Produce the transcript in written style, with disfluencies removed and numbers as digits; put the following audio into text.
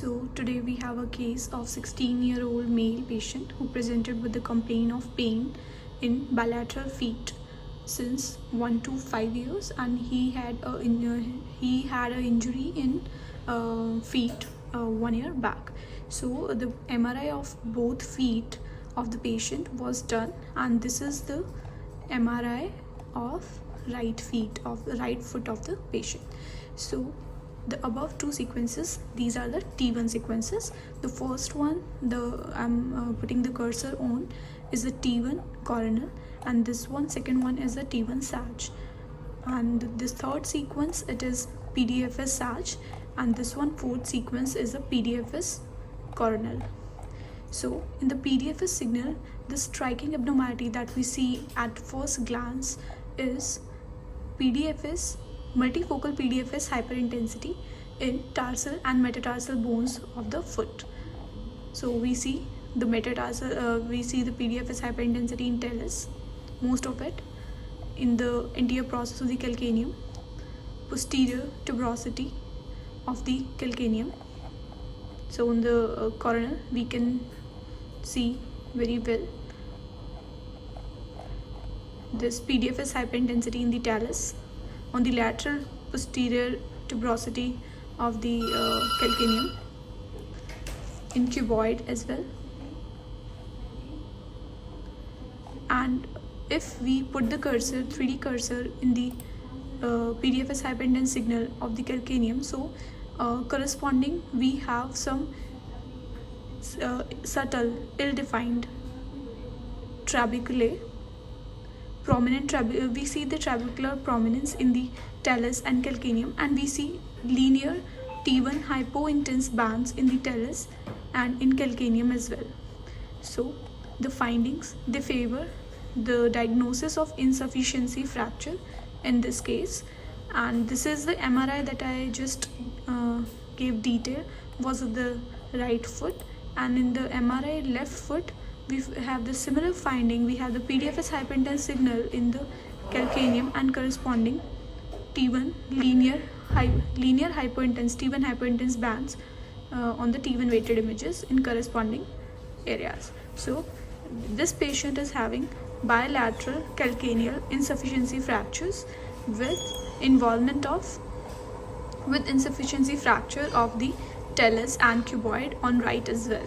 So today we have a case of 16-year-old male patient who presented with the complaint of pain in bilateral feet since 1 to 5 years, and he had an injury in feet 1 year back. So the MRI of both feet of the patient was done, and this is the MRI of right foot of the patient. So the above two sequences, these are the T1 sequences. The first one, I'm putting the cursor on, is the T1 coronal, and this one, second one, is the T1 sag. And this third sequence, it is PDFS sag, and this one, fourth sequence, is the PDFS coronal. So in the PDFS signal, the striking abnormality that we see at first glance is multifocal PDFS hyperintensity in tarsal and metatarsal bones of the foot. So we see the PDFS hyperintensity in talus, most of it in the anterior process of the calcaneum, posterior tuberosity of the calcaneum. So in the coronal, we can see very well this PDFS hyperintensity in the talus, on the lateral posterior tuberosity of the calcaneum, in cuboid as well. And if we put the 3D cursor in the PDFS hyperintensity signal of the calcaneum, so corresponding we have some subtle, ill-defined trabeculae. We see the trabecular prominence in the talus and calcaneum, and we see linear T1 hypointense bands in the talus and in calcaneum as well. So the findings, they favor the diagnosis of insufficiency fracture in this case. And this is the MRI that I just gave detail, was of the right foot, and in the MRI left foot we have the similar finding. We have the PDFS hyperintense signal in the calcaneum and corresponding T1 linear hypointense T1 hypointense bands on the T1 weighted images in corresponding areas. So this patient is having bilateral calcaneal insufficiency fractures with insufficiency fracture of the talus and cuboid on right as well.